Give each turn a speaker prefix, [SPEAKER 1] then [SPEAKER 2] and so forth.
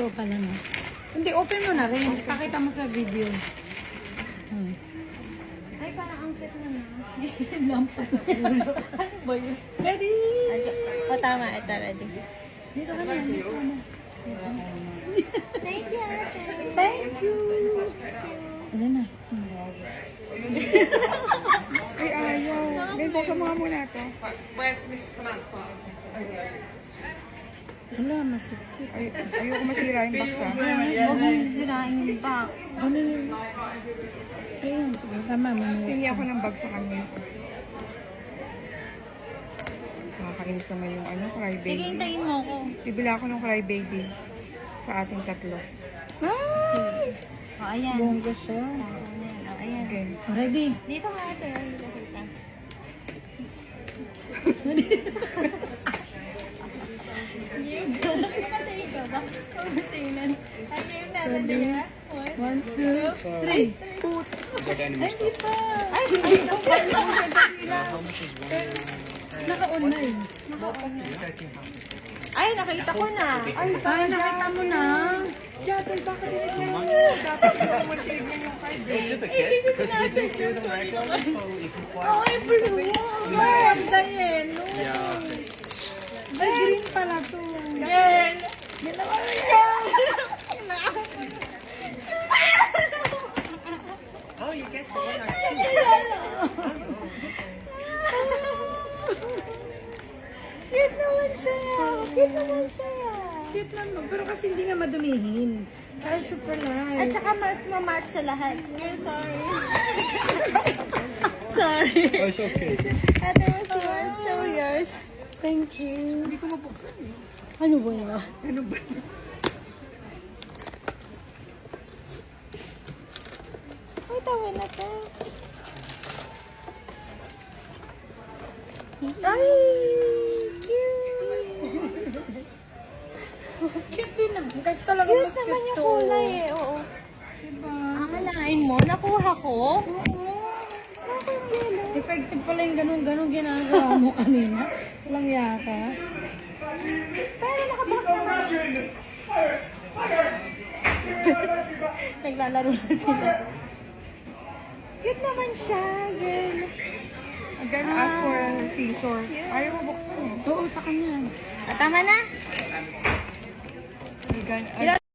[SPEAKER 1] Oo pala no. Hindi, open mo na rin. Pakita mo sa video.
[SPEAKER 2] Ay, parang ang cute mo na.
[SPEAKER 1] Lampas na ulo. Ano ba yun? Ready?
[SPEAKER 2] O, tama. Ito, ready.
[SPEAKER 1] Dito ka na. Dito ka na.
[SPEAKER 2] Thank you, ate.
[SPEAKER 1] Thank you. Ano na?
[SPEAKER 3] Ay, ayaw. Ganito sa mga muna ito.
[SPEAKER 1] Wala, masakit.
[SPEAKER 3] Ay, ayoko masira yung box ha.
[SPEAKER 1] Huwag mo sirain yung box. Ano yun? Ayun, sige. Tama, mamiwas
[SPEAKER 3] Tingin
[SPEAKER 1] ka.
[SPEAKER 3] ako ng bag sa kanya. Nakakainis naman yung ano, cry
[SPEAKER 2] Sige,
[SPEAKER 3] baby.
[SPEAKER 2] hintayin mo ako.
[SPEAKER 3] Bibila ako ng cry baby sa ating tatlo.
[SPEAKER 1] Ay!
[SPEAKER 2] O, ayan.
[SPEAKER 1] Bongga siya.
[SPEAKER 2] O, ayan.
[SPEAKER 3] Okay.
[SPEAKER 1] Ready?
[SPEAKER 2] Dito ka, ate. Dito kita. Nakatayin ka ba? Kumatinan. Ayun na, ready na?
[SPEAKER 1] 1, 2, 3. Ay, di pa.
[SPEAKER 2] Ay,
[SPEAKER 1] Naka-online.
[SPEAKER 2] ay, nakita ko na.
[SPEAKER 3] Ay,
[SPEAKER 1] Ay, nakita mo na.
[SPEAKER 3] Jason, bakit tinignan mo? Dapat ko naman tinignan yung cry baby.
[SPEAKER 1] Ay, blue. Ay, the yellow. The green pala to.
[SPEAKER 2] Girl! Ginawa mo yan!
[SPEAKER 4] Oh, you get the one actually.
[SPEAKER 2] Cute naman siya. Cute naman siya.
[SPEAKER 1] Cute naman. Pero kasi hindi nga madumihin. Kaya super light.
[SPEAKER 2] At saka mas mamatch sa lahat. Girl, sorry. Sorry.
[SPEAKER 4] Oh, it's okay.
[SPEAKER 2] Ate, what's yours? Show yours.
[SPEAKER 1] Thank you.
[SPEAKER 3] Hindi ko mabuksan eh.
[SPEAKER 1] Ano ba yun?
[SPEAKER 3] Ano ba?
[SPEAKER 2] Ay, tawa na to.
[SPEAKER 1] Ay! Cute! Cute din naman. Kasi talaga
[SPEAKER 2] Cute
[SPEAKER 1] mas
[SPEAKER 2] naman
[SPEAKER 1] cute
[SPEAKER 2] yung
[SPEAKER 1] to.
[SPEAKER 2] kulay eh. Oo.
[SPEAKER 1] Diba?
[SPEAKER 2] Akalain mo, nakuha ko.
[SPEAKER 1] Oo.
[SPEAKER 2] Bakit yellow?
[SPEAKER 1] Effective pala yung ganun-ganun ginagawa mo kanina. Walang yaka.
[SPEAKER 2] Pero nakabox naman. Naglalaro na sila. Cute naman siya, girl.
[SPEAKER 3] I'm gonna ask for a scissor. Ayaw mo buksan eh.
[SPEAKER 1] Oo, sa kanya.
[SPEAKER 2] Tama na?
[SPEAKER 3] I'm gonna-